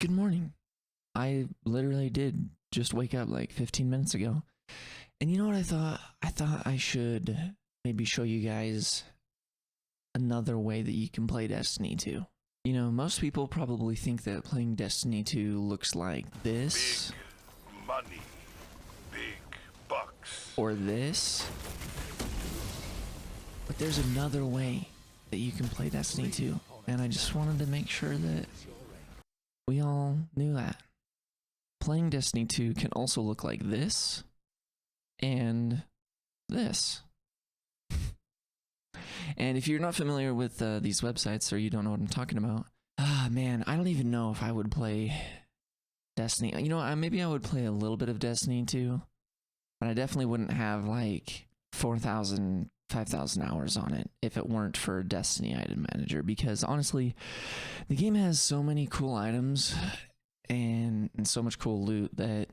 Good morning. I literally did just wake up like 15 minutes ago. And you know what I thought? I thought I should maybe show you guys another way that you can play Destiny 2. You know, most people probably think that playing Destiny 2 looks like this. Big money, big bucks. Or this. But there's another way that you can play Destiny 2. And I just wanted to make sure that we all knew that. Playing Destiny 2 can also look like this and this. And if you're not familiar with these websites or you don't know what I'm talking about, man, I don't even know if I would play Destiny. You know, maybe I would play a little bit of Destiny 2, but I definitely wouldn't have like 4,000, 5,000 hours on it if it weren't for Destiny Item Manager, because honestly, the game has so many cool items and so much cool loot that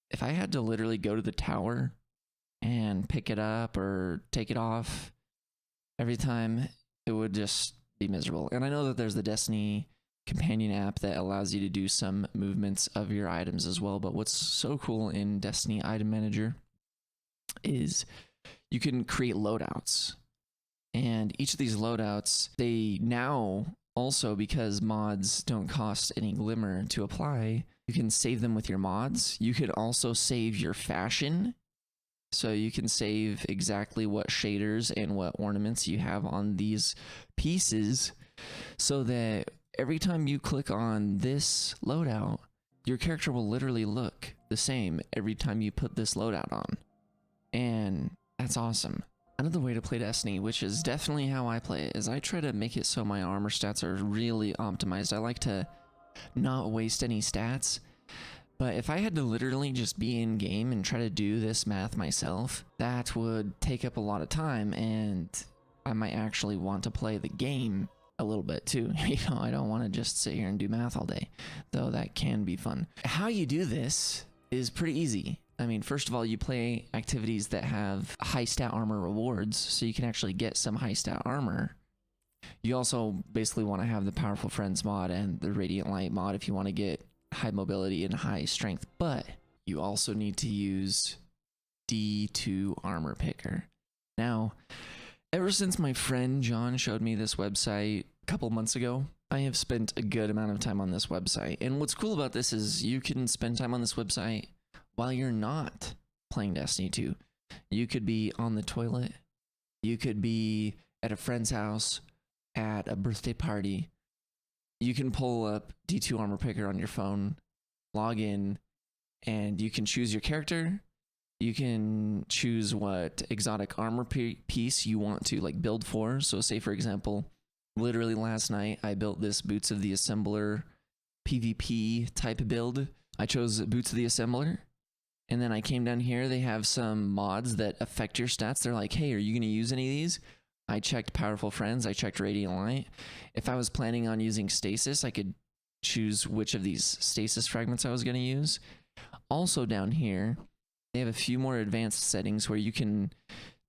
if I had to literally go to the tower and pick it up or take it off every time, it would just be miserable. And I know that there's the Destiny companion app that allows you to do some movements of your items as well, but what's so cool in Destiny Item Manager is you can create loadouts. And each of these loadouts, they now also, because mods don't cost any glimmer to apply, you can save them with your mods. You could also save your fashion. So you can save exactly what shaders and what ornaments you have on these pieces, so that every time you click on this loadout, your character will literally look the same every time you put this loadout on. And that's awesome. Another way to play Destiny, which is definitely how I play it, is I try to make it so my armor stats are really optimized. I like to not waste any stats. But if I had to literally just be in game and try to do this math myself, that would take up a lot of time, and I might actually want to play the game a little bit too. You know, I don't want to just sit here and do math all day, though that can be fun. How you do this is pretty easy. I mean, first of all, you play activities that have high stat armor rewards, so you can actually get some high stat armor. You also basically want to have the Powerful Friends mod and the Radiant Light mod if you want to get high mobility and high strength, but you also need to use D2 Armor Picker. Now, ever since my friend John showed me this website a couple months ago, I have spent a good amount of time on this website. And what's cool about this is you can spend time on this website while you're not playing Destiny 2. You could be on the toilet, you could be at a friend's house, at a birthday party. You can pull up D2 Armor Picker on your phone, log in, and you can choose your character. You can choose what exotic armor piece you want to like build for. So say for example, literally last night I built this Boots of the Assembler PvP type build. I chose Boots of the Assembler. And then I came down here, they have some mods that affect your stats. They're like, hey, are you going to use any of these? I checked Powerful Friends, I checked Radiant Light. If I was planning on using Stasis, I could choose which of these Stasis fragments I was going to use. Also down here, they have a few more advanced settings where you can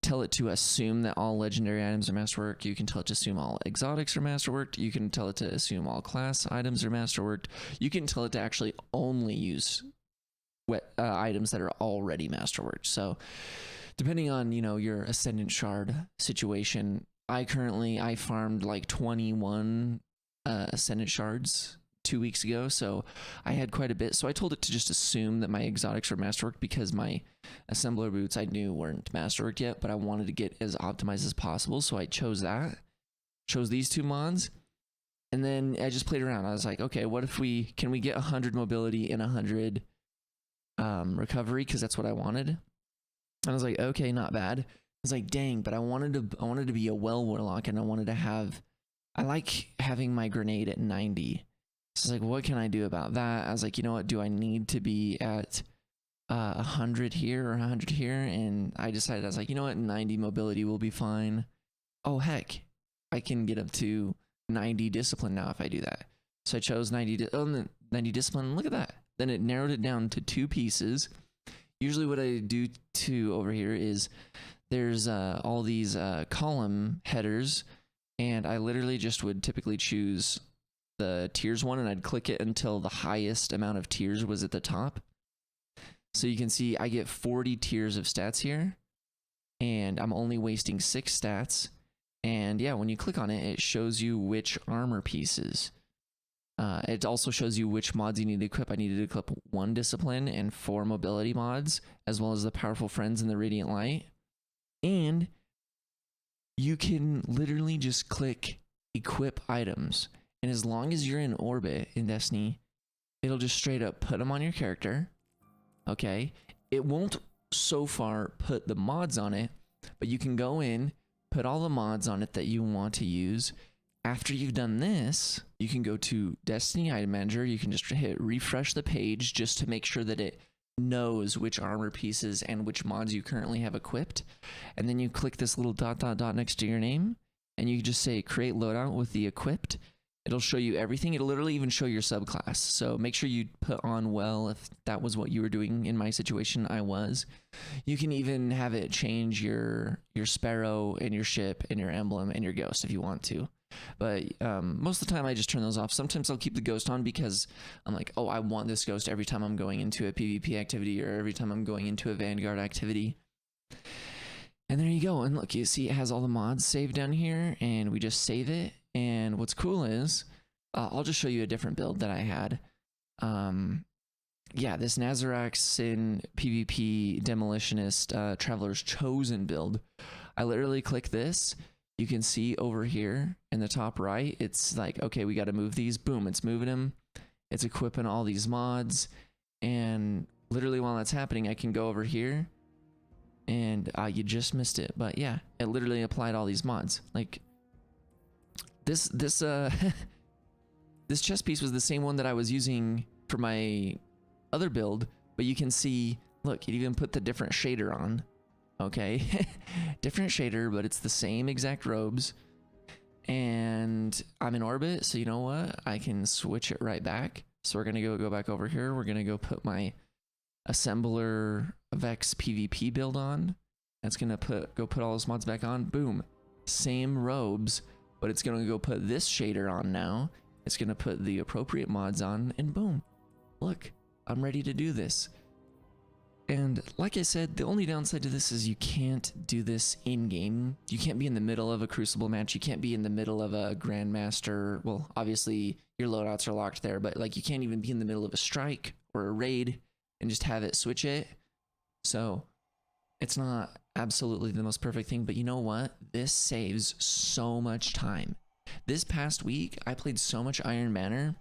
tell it to assume that all legendary items are masterworked. You can tell it to assume all exotics are masterworked. You can tell it to assume all class items are masterworked. You can tell it to actually only use items that are already masterworked. So depending on, you know, your Ascendant Shard situation, I farmed like 21 Ascendant Shards 2 weeks ago, so I had quite a bit. So I told it to just assume that my exotics were masterworked because my Assembler boots I knew weren't masterworked yet, but I wanted to get as optimized as possible, so I chose these two mods, and then I just played around. I was like, okay, what if can we get 100 mobility and 100 recovery, because that's what I wanted. And I was like, okay, not bad. I was like, dang, but I wanted to be a well warlock, and I like having my grenade at 90. So I was like, what can I do about that? I was like, you know what, do I need to be at 100 here or 100 here? And I decided, I was like, you know what, 90 mobility will be fine. Oh heck, I can get up to 90 discipline now if I do that. So I chose 90 discipline. Look at that. Then it narrowed it down to 2 pieces. Usually what I do over here is there's all these column headers, and I literally just would typically choose the tiers one, and I'd click it until the highest amount of tiers was at the top. So you can see I get 40 tiers of stats here, and I'm only wasting 6 stats. And yeah, when you click on it, it shows you which armor pieces. It also shows you which mods you need to equip. I needed to equip 1 discipline and 4 mobility mods, as well as the powerful friends and the radiant light. And you can literally just click equip items. And as long as you're in orbit in Destiny, it'll just straight up put them on your character. Okay. It won't so far put the mods on it, but you can go in, put all the mods on it that you want to use. After you've done this, you can go to Destiny Item Manager. You can just hit refresh the page just to make sure that it knows which armor pieces and which mods you currently have equipped. And then you click this little dot dot dot next to your name, and you just say create loadout with the equipped. It'll show you everything. It'll literally even show your subclass. So make sure you put on well if that was what you were doing. In my situation, I was. You can even have it change your sparrow and your ship and your emblem and your ghost if you want to. But most of the time I just turn those off. Sometimes I'll keep the ghost on because I'm like, oh, I want this ghost every time I'm going into a PvP activity or every time I'm going into a Vanguard activity. And there you go. And look, you see it has all the mods saved down here, and we just save it. And what's cool is, I'll just show you a different build that I had. Yeah, this Nazarax Sin PvP Demolitionist Traveler's Chosen build. I literally click this. You can see over here in the top right, it's like, okay, we got to move these. Boom, it's moving them. It's equipping all these mods. And literally while that's happening, I can go over here. And you just missed it. But yeah, it literally applied all these mods. Like, this this chest piece was the same one that I was using for my other build, but you can see, look, it even put the different shader on. Okay, different shader, but it's the same exact robes. And I'm in orbit, so you know what? I can switch it right back. So we're gonna go back over here. We're gonna go put my Assembler Vex PvP build on. That's gonna go put all those mods back on. Boom, same robes. But it's going to go put this shader on now. It's going to put the appropriate mods on, and boom. Look, I'm ready to do this. And like I said, the only downside to this is you can't do this in-game. You can't be in the middle of a Crucible match. You can't be in the middle of a Grandmaster. Well, obviously, your loadouts are locked there, but like you can't even be in the middle of a strike or a raid and just have it switch it. So it's not absolutely the most perfect thing, but you know what? This saves so much time. This past week, I played so much Iron Banner,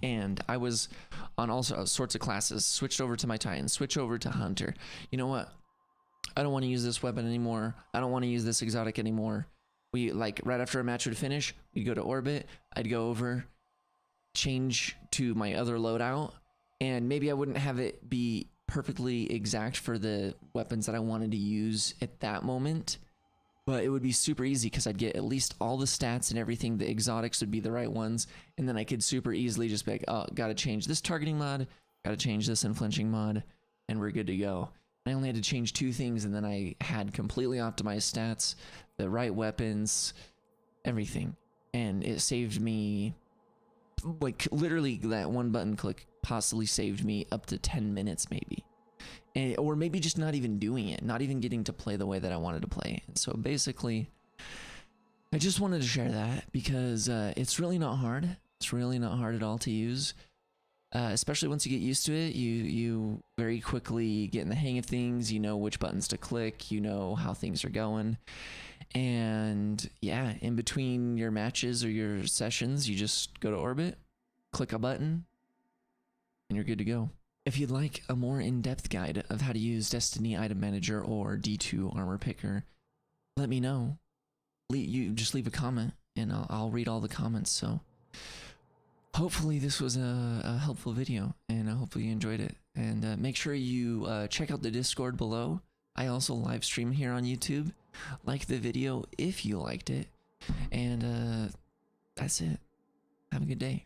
and I was on all sorts of classes, switched over to my Titan, switch over to Hunter. You know what? I don't want to use this weapon anymore. I don't want to use this exotic anymore. We, like, right after a match would finish, we'd go to orbit, I'd go over, change to my other loadout, and maybe I wouldn't have it be perfectly exact for the weapons that I wanted to use at that moment, but it would be super easy because I'd get at least all the stats and everything. The exotics would be the right ones, and then I could super easily just be like, oh, gotta change this targeting mod, gotta change this unflinching mod, and we're good to go. I only had to change 2 things, and then I had completely optimized stats, the right weapons, everything, and it saved me, like, literally that one button click possibly saved me up to 10 minutes maybe. Or maybe just not even doing it, not even getting to play the way that I wanted to play. And so basically, I just wanted to share that because it's really not hard. It's really not hard at all to use. Especially once you get used to it, you very quickly get in the hang of things. You know which buttons to click, you know how things are going. And yeah, in between your matches or your sessions, you just go to orbit, click a button, and you're good to go. If you'd like a more in-depth guide of how to use Destiny Item Manager or D2 Armor Picker, let me know. You just leave a comment, and I'll read all the comments. So hopefully this was a helpful video, and hopefully you enjoyed it. And make sure you check out the Discord below. I also live stream here on YouTube. Like the video if you liked it. And that's it. Have a good day.